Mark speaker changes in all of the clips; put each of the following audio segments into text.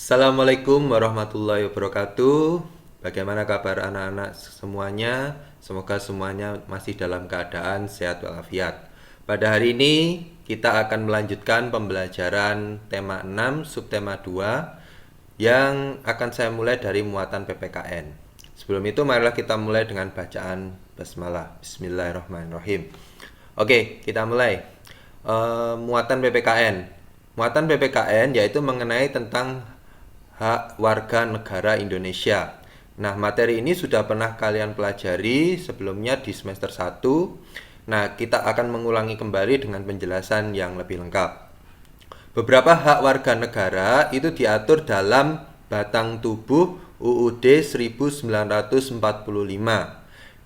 Speaker 1: Assalamualaikum warahmatullahi wabarakatuh. Bagaimana kabar anak-anak semuanya? Semoga semuanya masih dalam keadaan sehat walafiat. Pada hari ini kita akan melanjutkan pembelajaran tema 6 subtema 2 yang akan saya mulai dari muatan PPKN. Sebelum itu marilah kita mulai dengan bacaan basmalah. Bismillahirrahmanirrahim. Oke, kita mulai. Muatan PPKN. Muatan PPKN yaitu mengenai tentang hak warga negara Indonesia. Nah, materi ini sudah pernah kalian pelajari sebelumnya di semester 1. Nah, kita akan mengulangi kembali dengan penjelasan yang lebih lengkap. Beberapa hak warga negara itu diatur dalam batang tubuh UUD 1945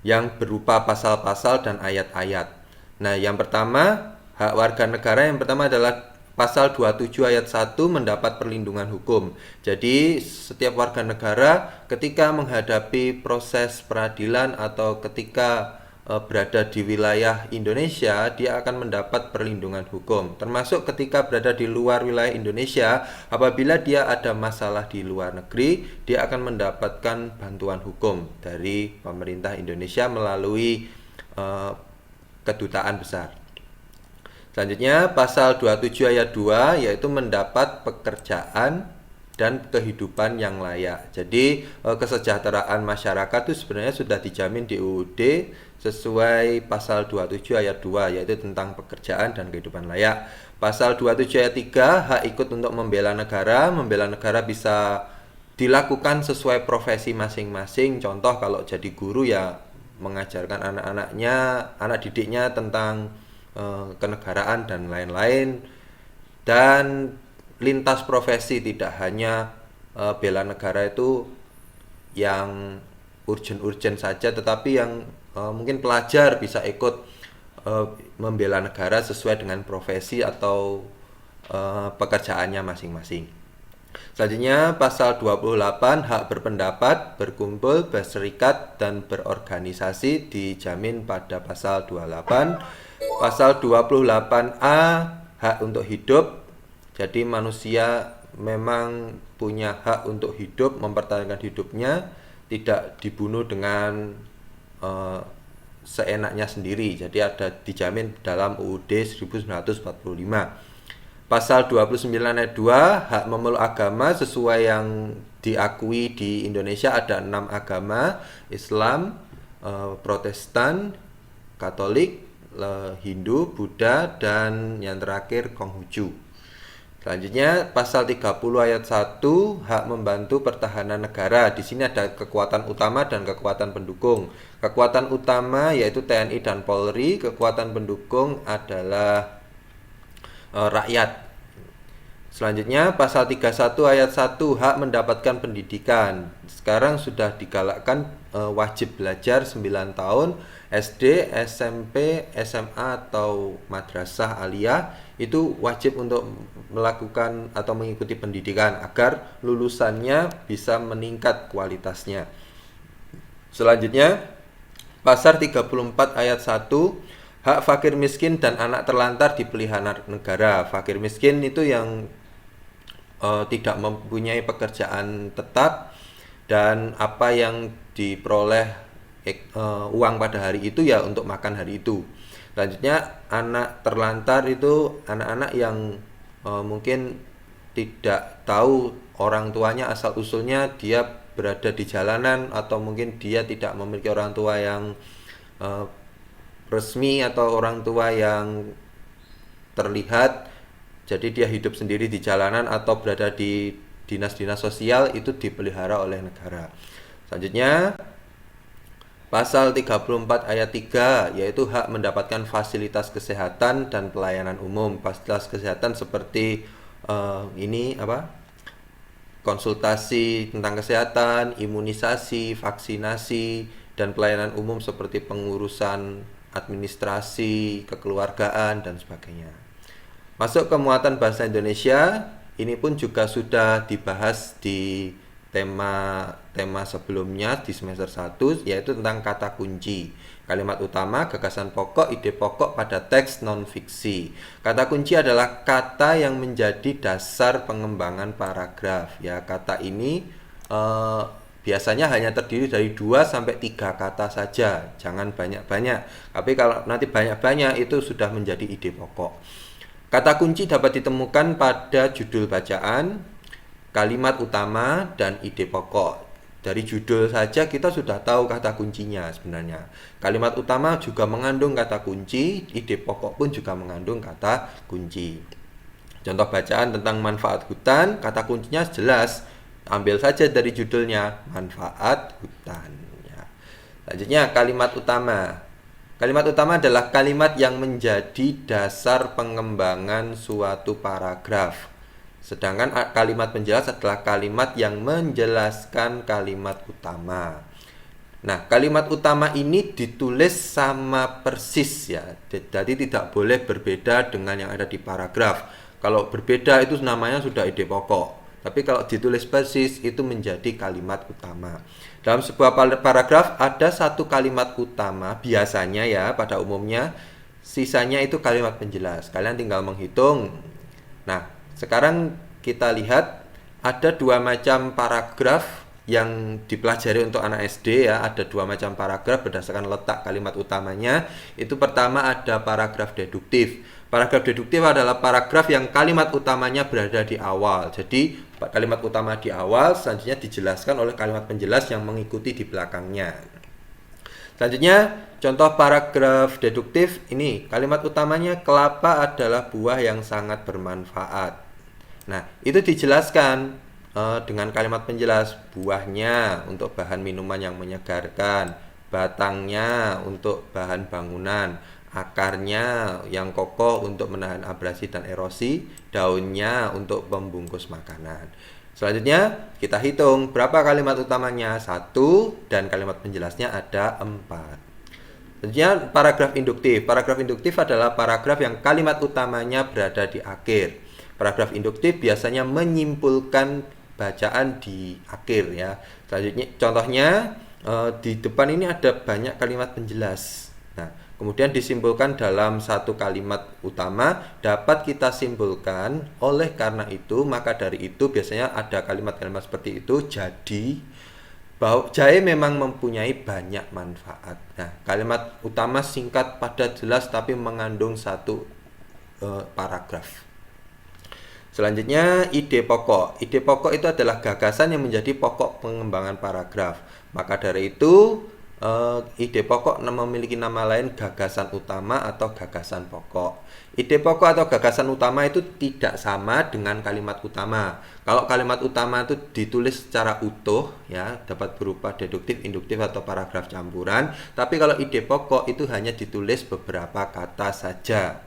Speaker 1: yang berupa pasal-pasal dan ayat-ayat. Nah, yang pertama, hak warga negara yang pertama adalah Pasal 27 ayat 1 mendapat perlindungan hukum. Jadi, setiap warga negara ketika menghadapi proses peradilan atau ketika berada di wilayah Indonesia, dia akan mendapat perlindungan hukum. Termasuk ketika berada di luar wilayah Indonesia, apabila dia ada masalah di luar negeri, dia akan mendapatkan bantuan hukum dari pemerintah Indonesia melalui kedutaan besar. Selanjutnya pasal 27 ayat 2 yaitu mendapat pekerjaan dan kehidupan yang layak. Jadi kesejahteraan masyarakat itu sebenarnya sudah dijamin di UUD sesuai pasal 27 ayat 2 yaitu tentang pekerjaan dan kehidupan layak. Pasal 27 ayat 3 hak ikut untuk membela negara. Membela negara bisa dilakukan sesuai profesi masing-masing. Contoh kalau jadi guru ya mengajarkan anak-anaknya, anak didiknya tentang kenegaraan dan lain-lain, dan lintas profesi, tidak hanya bela negara itu yang urgent-urgent saja, tetapi yang mungkin pelajar bisa ikut membela negara sesuai dengan profesi atau pekerjaannya masing-masing. Selanjutnya pasal 28 hak berpendapat, berkumpul, berserikat dan berorganisasi dijamin pada pasal 28. Pasal 28A hak untuk hidup. Jadi manusia memang punya hak untuk hidup, mempertahankan hidupnya, tidak dibunuh dengan seenaknya sendiri. Jadi ada dijamin dalam UUD 1945. Pasal 29 ayat 2 hak memeluk agama sesuai yang diakui di Indonesia ada 6 agama: Islam, Protestan, Katolik, Hindu, Buddha, dan yang terakhir Konghucu. Selanjutnya pasal 30 ayat 1 hak membantu pertahanan negara. Di sini ada kekuatan utama dan kekuatan pendukung. Kekuatan utama yaitu TNI dan Polri, kekuatan pendukung adalah rakyat. Selanjutnya pasal 31 ayat 1 hak mendapatkan pendidikan. Sekarang sudah digalakkan wajib belajar 9 tahun SD, SMP, SMA atau madrasah aliyah itu wajib untuk melakukan atau mengikuti pendidikan agar lulusannya bisa meningkat kualitasnya. Selanjutnya pasal 34 ayat 1 hak fakir miskin dan anak terlantar dipelihara negara. Fakir miskin itu yang tidak mempunyai pekerjaan tetap dan apa yang diperoleh uang pada hari itu ya untuk makan hari itu. Selanjutnya anak terlantar itu anak-anak yang mungkin tidak tahu orang tuanya asal usulnya, dia berada di jalanan atau mungkin dia tidak memiliki orang tua yang resmi atau orang tua yang terlihat, jadi dia hidup sendiri di jalanan atau berada di dinas-dinas sosial, itu dipelihara oleh negara. Selanjutnya pasal 34 ayat 3 yaitu hak mendapatkan fasilitas kesehatan dan pelayanan umum. Fasilitas kesehatan seperti konsultasi tentang kesehatan, imunisasi, vaksinasi, dan pelayanan umum seperti pengurusan administrasi, kekeluargaan, dan sebagainya. Masuk ke muatan bahasa Indonesia, ini pun juga sudah dibahas di tema sebelumnya di semester 1, yaitu tentang kata kunci. Kalimat utama, gagasan pokok, ide pokok pada teks non-fiksi. Kata kunci adalah kata yang menjadi dasar pengembangan paragraf. Ya, kata ini biasanya hanya terdiri dari 2 sampai 3 kata saja. Jangan banyak-banyak. Tapi kalau nanti banyak-banyak itu sudah menjadi ide pokok. Kata kunci dapat ditemukan pada judul bacaan, kalimat utama, dan ide pokok. Dari judul saja kita sudah tahu kata kuncinya sebenarnya. Kalimat utama juga mengandung kata kunci, ide pokok pun juga mengandung kata kunci. Contoh bacaan tentang manfaat hutan, kata kuncinya jelas. Ambil saja dari judulnya, manfaat hutan. Ya. Selanjutnya kalimat utama. Kalimat utama adalah kalimat yang menjadi dasar pengembangan suatu paragraf. Sedangkan kalimat penjelas adalah kalimat yang menjelaskan kalimat utama. Nah, kalimat utama ini ditulis sama persis ya. Jadi tidak boleh berbeda dengan yang ada di paragraf. Kalau berbeda itu namanya sudah ide pokok. Tapi kalau ditulis persis itu menjadi kalimat utama. Dalam sebuah paragraf ada satu kalimat utama biasanya ya pada umumnya. Sisanya itu kalimat penjelas. Kalian tinggal menghitung. Nah, sekarang kita lihat ada 2 macam paragraf yang dipelajari untuk anak SD ya. Ada 2 macam paragraf berdasarkan letak kalimat utamanya. Itu pertama ada paragraf deduktif. Paragraf deduktif adalah paragraf yang kalimat utamanya berada di awal. Jadi kalimat utama di awal selanjutnya dijelaskan oleh kalimat penjelas yang mengikuti di belakangnya. Selanjutnya, contoh paragraf deduktif ini, kalimat utamanya kelapa adalah buah yang sangat bermanfaat. Nah, itu dijelaskan dengan kalimat penjelas, buahnya untuk bahan minuman yang menyegarkan, batangnya untuk bahan bangunan, akarnya yang kokoh untuk menahan abrasi dan erosi, daunnya untuk pembungkus makanan. Selanjutnya kita hitung berapa kalimat utamanya, 1, dan kalimat penjelasnya ada 4. Selanjutnya paragraf induktif. Paragraf induktif adalah paragraf yang kalimat utamanya berada di akhir. Paragraf induktif biasanya menyimpulkan bacaan di akhir ya. Selanjutnya contohnya di depan ini ada banyak kalimat penjelas. Nah, kemudian disimpulkan dalam satu kalimat utama, dapat kita simpulkan oleh karena itu, maka dari itu biasanya ada kalimat-kalimat seperti itu. Jadi bahwa jahe memang mempunyai banyak manfaat. Nah, kalimat utama singkat, padat, jelas tapi mengandung satu paragraf. Selanjutnya ide pokok. Ide pokok itu adalah gagasan yang menjadi pokok pengembangan paragraf. Maka dari itu ide pokok memiliki nama lain gagasan utama atau gagasan pokok. Ide pokok atau gagasan utama itu tidak sama dengan kalimat utama. Kalau kalimat utama itu ditulis secara utuh ya, dapat berupa deduktif, induktif atau paragraf campuran. Tapi kalau ide pokok itu hanya ditulis beberapa kata saja.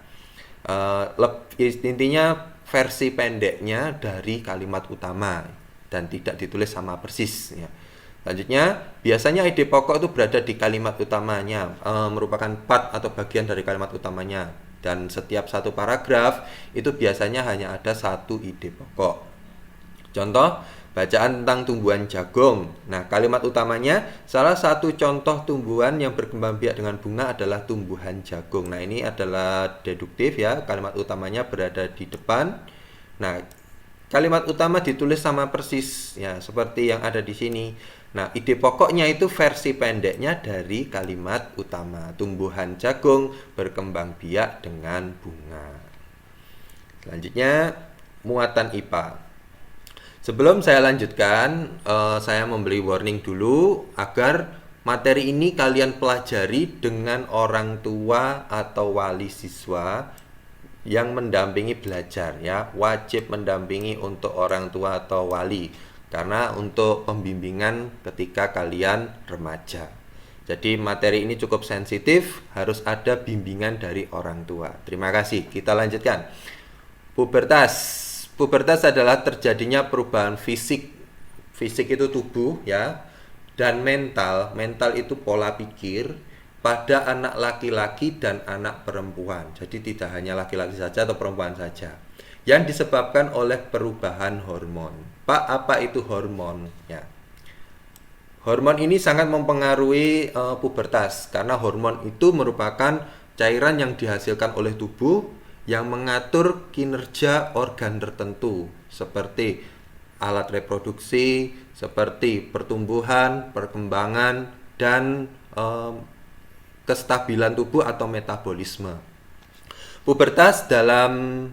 Speaker 1: Intinya versi pendeknya dari kalimat utama dan tidak ditulis sama persis ya. Selanjutnya, biasanya ide pokok itu berada di kalimat utamanya, merupakan part atau bagian dari kalimat utamanya. Dan setiap satu paragraf itu biasanya hanya ada satu ide pokok. Contoh, bacaan tentang tumbuhan jagung. Nah, kalimat utamanya, salah satu contoh tumbuhan yang berkembang biak dengan bunga adalah tumbuhan jagung. Nah, ini adalah deduktif ya, kalimat utamanya berada di depan. Nah, kalimat utama ditulis sama persis ya, seperti yang ada di sini. Nah, ide pokoknya itu versi pendeknya dari kalimat utama. Tumbuhan jagung berkembang biak dengan bunga. Selanjutnya, muatan IPA. Sebelum saya lanjutkan, saya memberi warning dulu agar materi ini kalian pelajari dengan orang tua atau wali siswa yang mendampingi belajar ya. Wajib mendampingi untuk orang tua atau wali. Karena untuk pembimbingan ketika kalian remaja. Jadi materi ini cukup sensitif, harus ada bimbingan dari orang tua. Terima kasih. Kita lanjutkan. Pubertas. Pubertas adalah terjadinya perubahan fisik. Fisik itu tubuh ya. Dan mental. Mental itu pola pikir pada anak laki-laki dan anak perempuan. Jadi tidak hanya laki-laki saja atau perempuan saja. Yang disebabkan oleh perubahan hormon. Pak, apa itu hormon? Ya. Hormon ini sangat mempengaruhi pubertas karena hormon itu merupakan cairan yang dihasilkan oleh tubuh yang mengatur kinerja organ tertentu seperti alat reproduksi, seperti pertumbuhan, perkembangan, dan kestabilan tubuh atau metabolisme. Pubertas dalam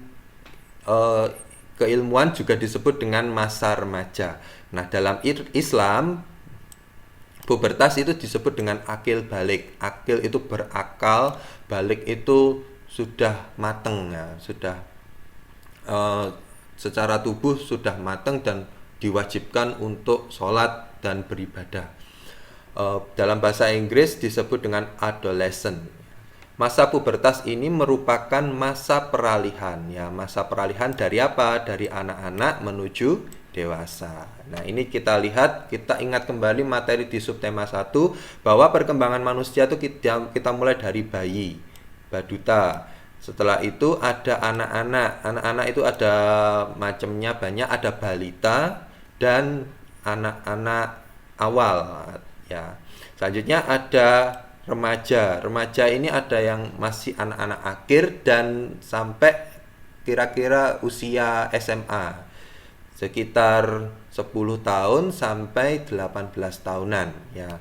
Speaker 1: keilmuan juga disebut dengan masa remaja. Nah, dalam Islam pubertas itu disebut dengan akil balik. Akil itu berakal, balik itu sudah mateng ya, sudah secara tubuh sudah mateng dan diwajibkan untuk sholat dan beribadah. Dalam bahasa Inggris disebut dengan adolescent. Masa pubertas ini merupakan masa peralihan ya, masa peralihan dari apa? Dari anak-anak menuju dewasa. Nah, ini kita lihat, kita ingat kembali materi di subtema 1 bahwa perkembangan manusia itu kita mulai dari bayi, baduta. Setelah itu ada anak-anak. Anak-anak itu ada macamnya banyak, ada balita dan anak-anak awal ya. Selanjutnya ada remaja. Remaja ini ada yang masih anak-anak akhir dan sampai kira-kira usia SMA. Sekitar 10 tahun sampai 18 tahunan ya.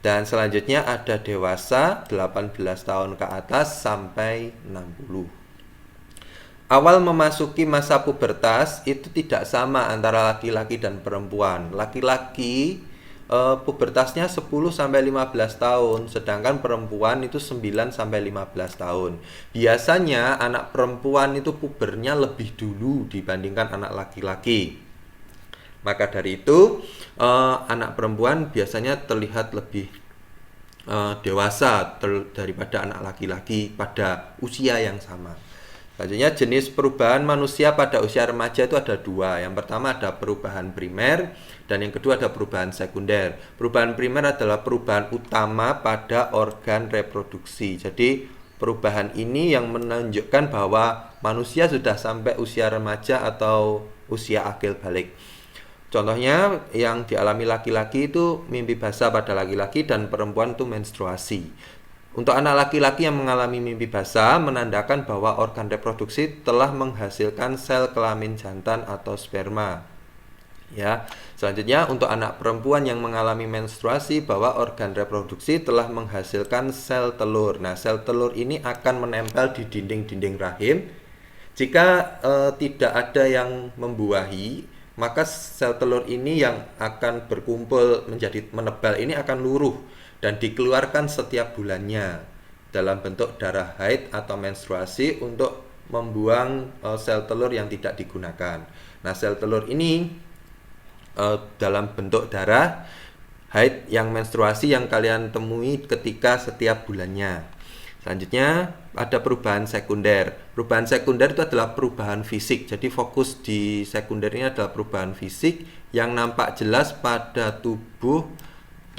Speaker 1: Dan selanjutnya ada dewasa 18 tahun ke atas sampai 60. Awal memasuki masa pubertas itu tidak sama antara laki-laki dan perempuan. Laki-laki pubertasnya 10 sampai 15 tahun, sedangkan perempuan itu 9 sampai 15 tahun. Biasanya anak perempuan itu pubernya lebih dulu dibandingkan anak laki-laki. Maka dari itu anak perempuan biasanya terlihat lebih dewasa daripada anak laki-laki pada usia yang sama. Selanjutnya jenis perubahan manusia pada usia remaja itu ada dua. Yang pertama ada perubahan primer dan yang kedua ada perubahan sekunder. Perubahan primer adalah perubahan utama pada organ reproduksi. Jadi perubahan ini yang menunjukkan bahwa manusia sudah sampai usia remaja atau usia akil balik. Contohnya yang dialami laki-laki itu mimpi basah pada laki-laki dan perempuan itu menstruasi. Untuk anak laki-laki yang mengalami mimpi basah menandakan bahwa organ reproduksi telah menghasilkan sel kelamin jantan atau sperma. Ya. Selanjutnya untuk anak perempuan yang mengalami menstruasi bahwa organ reproduksi telah menghasilkan sel telur. Nah, sel telur ini akan menempel di dinding-dinding rahim. Jika tidak ada yang membuahi, maka sel telur ini yang akan berkumpul menjadi menebal ini akan luruh dan dikeluarkan setiap bulannya dalam bentuk darah haid atau menstruasi untuk membuang sel telur yang tidak digunakan. Nah, sel telur ini dalam bentuk darah haid yang menstruasi yang kalian temui ketika setiap bulannya. Selanjutnya ada perubahan sekunder. Perubahan sekunder itu adalah perubahan fisik. Jadi fokus di sekunder ini adalah perubahan fisik yang nampak jelas pada tubuh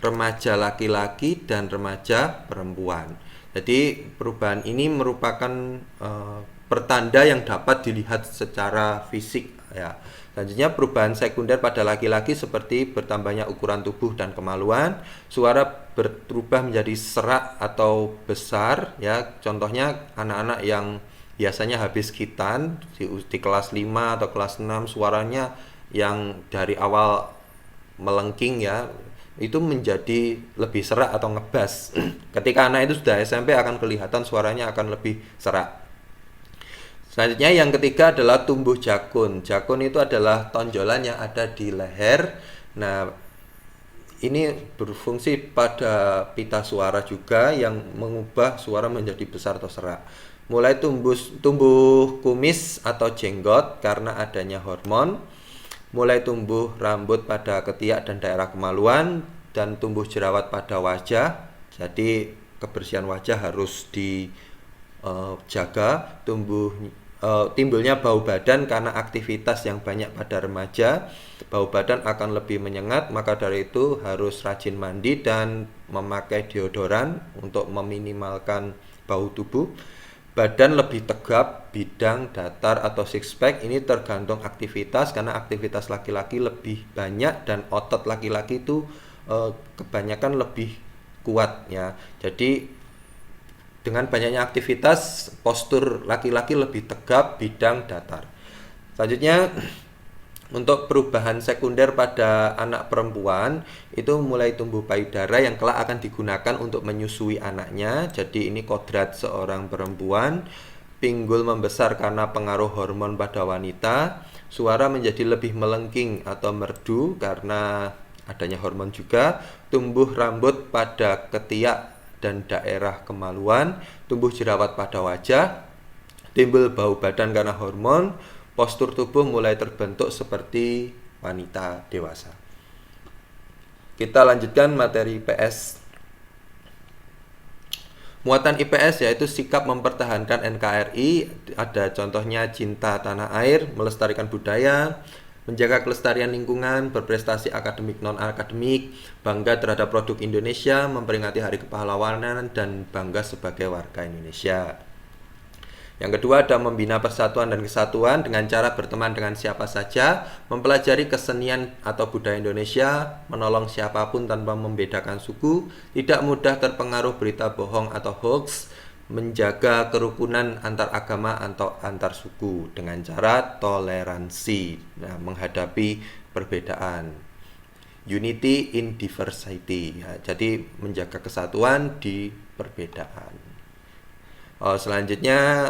Speaker 1: remaja laki-laki dan remaja perempuan. Jadi perubahan ini merupakan pertanda yang dapat dilihat secara fisik ya. Selanjutnya perubahan sekunder pada laki-laki seperti bertambahnya ukuran tubuh dan kemaluan, suara berubah menjadi serak atau besar ya. Contohnya anak-anak yang biasanya habis khitan di kelas 5 atau kelas 6 suaranya yang dari awal melengking ya, itu menjadi lebih serak atau ngebas. Ketika anak itu sudah SMP akan kelihatan suaranya akan lebih serak. Selanjutnya yang ketiga adalah tumbuh jakun. Jakun itu adalah tonjolan yang ada di leher. Nah, ini berfungsi pada pita suara juga yang mengubah suara menjadi besar atau serak. Mulai tumbuh kumis atau jenggot karena adanya hormon. Mulai tumbuh rambut pada ketiak dan daerah kemaluan dan tumbuh jerawat pada wajah. Jadi kebersihan wajah harus dijaga. Timbulnya bau badan karena aktivitas yang banyak pada remaja. Bau badan akan lebih menyengat, maka dari itu harus rajin mandi dan memakai deodoran untuk meminimalkan bau tubuh. Badan lebih tegap, bidang, datar atau six pack ini tergantung aktivitas karena aktivitas laki-laki lebih banyak dan otot laki-laki itu kebanyakan lebih kuat ya. Jadi dengan banyaknya aktivitas, postur laki-laki lebih tegap, bidang datar. Selanjutnya, untuk perubahan sekunder pada anak perempuan itu mulai tumbuh payudara yang kelak akan digunakan untuk menyusui anaknya. Jadi ini kodrat seorang perempuan. Pinggul membesar karena pengaruh hormon pada wanita. Suara menjadi lebih melengking atau merdu karena adanya hormon juga. Tumbuh rambut pada ketiak dan daerah kemaluan. Tumbuh jerawat pada wajah. Timbul bau badan karena hormon. Postur tubuh mulai terbentuk seperti wanita dewasa. Kita lanjutkan materi IPS. Muatan IPS yaitu sikap mempertahankan NKRI. Ada contohnya cinta tanah air, melestarikan budaya, menjaga kelestarian lingkungan, berprestasi akademik non-akademik, bangga terhadap produk Indonesia, memperingati Hari Kepahlawanan, dan bangga sebagai warga Indonesia. Yang kedua ada membina persatuan dan kesatuan dengan cara berteman dengan siapa saja, mempelajari kesenian atau budaya Indonesia, menolong siapapun tanpa membedakan suku, tidak mudah terpengaruh berita bohong atau hoax, menjaga kerukunan antar agama atau antar suku dengan cara toleransi, menghadapi perbedaan. Unity in diversity, ya, jadi menjaga kesatuan di perbedaan. Selanjutnya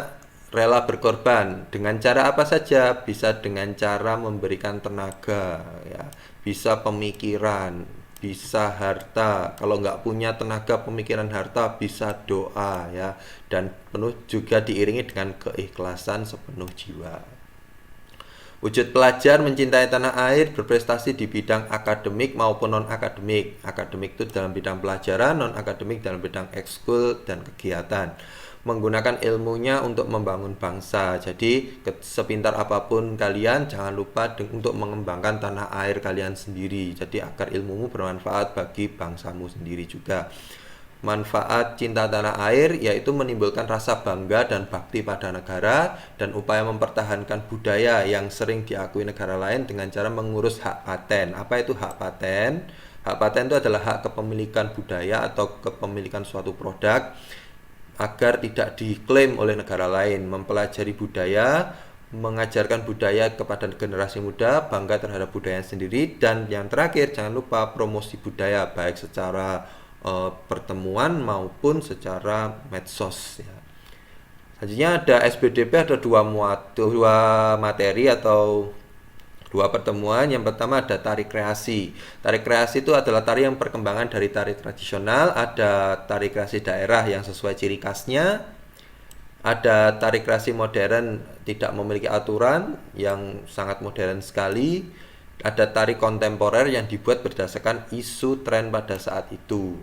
Speaker 1: rela berkorban dengan cara apa saja, bisa dengan cara memberikan tenaga ya, bisa pemikiran, bisa harta. Kalau nggak punya tenaga, pemikiran, harta, bisa doa ya, dan penuh juga diiringi dengan keikhlasan sepenuh jiwa. Wujud pelajar mencintai tanah air, berprestasi di bidang akademik maupun non-akademik. Akademik itu dalam bidang pelajaran, non-akademik dalam bidang ekskul dan kegiatan. Menggunakan ilmunya untuk membangun bangsa. Jadi sepintar apapun kalian, jangan lupa untuk mengembangkan tanah air kalian sendiri. Jadi agar ilmumu bermanfaat bagi bangsamu sendiri juga. Manfaat cinta tanah air yaitu menimbulkan rasa bangga dan bakti pada negara, dan upaya mempertahankan budaya yang sering diakui negara lain dengan cara mengurus hak paten. Apa itu hak paten? Hak paten itu adalah hak kepemilikan budaya atau kepemilikan suatu produk agar tidak diklaim oleh negara lain. Mempelajari budaya, mengajarkan budaya kepada generasi muda, bangga terhadap budaya sendiri, dan yang terakhir jangan lupa promosi budaya baik secara pertemuan maupun secara medsos ya. Selanjutnya ada SBDP, ada dua materi atau dua pertemuan. Yang pertama ada tari kreasi. Tari kreasi itu adalah tari yang perkembangan dari tari tradisional. Ada tari kreasi daerah yang sesuai ciri khasnya. Ada tari kreasi modern tidak memiliki aturan yang sangat modern sekali. Ada tari kontemporer yang dibuat berdasarkan isu tren pada saat itu.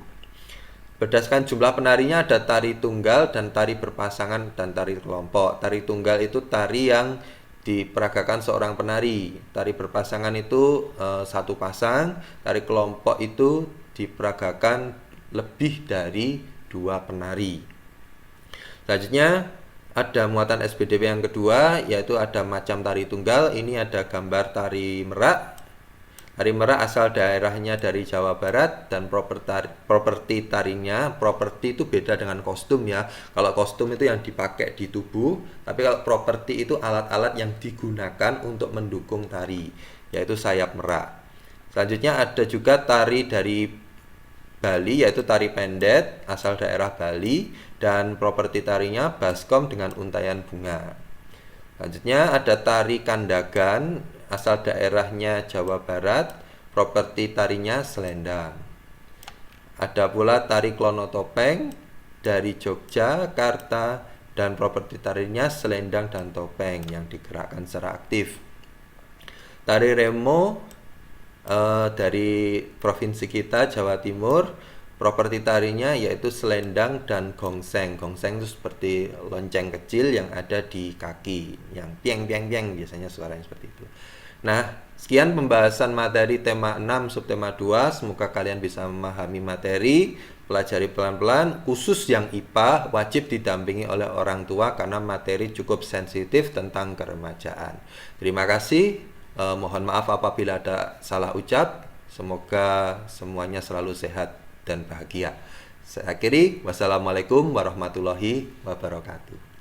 Speaker 1: Berdasarkan jumlah penarinya ada tari tunggal dan tari berpasangan dan tari kelompok. Tari tunggal itu tari yang diperagakan seorang penari. Tari berpasangan itu satu pasang. Tari kelompok itu diperagakan lebih dari 2 penari. Selanjutnya ada muatan SBDP yang kedua, yaitu ada macam tari tunggal. Ini ada gambar tari merak. Tari merak asal daerahnya dari Jawa Barat, dan properti tarinya, properti itu beda dengan kostum ya. Kalau kostum itu yang dipakai di tubuh, tapi kalau properti itu alat-alat yang digunakan untuk mendukung tari, yaitu sayap merak. Selanjutnya ada juga tari dari Bali, yaitu tari pendet asal daerah Bali, dan properti tarinya baskom dengan untaian bunga. Selanjutnya ada tari kandagan asal daerahnya Jawa Barat, properti tarinya selendang. Ada pula tari klono topeng dari Yogyakarta, dan properti tarinya selendang dan topeng yang digerakkan secara aktif. Tari remo dari provinsi kita Jawa Timur, properti tarinya yaitu selendang dan gongseng. Gongseng itu seperti lonceng kecil yang ada di kaki, yang piang piang piang, biasanya suaranya seperti itu. Nah, sekian pembahasan materi tema 6 subtema 2. Semoga kalian bisa memahami materi, pelajari pelan-pelan. Khusus yang IPA wajib didampingi oleh orang tua karena materi cukup sensitif tentang keremajaan. Terima kasih. Mohon maaf apabila ada salah ucap. Semoga semuanya selalu sehat dan bahagia. Saya akhiri, wassalamualaikum warahmatullahi wabarakatuh.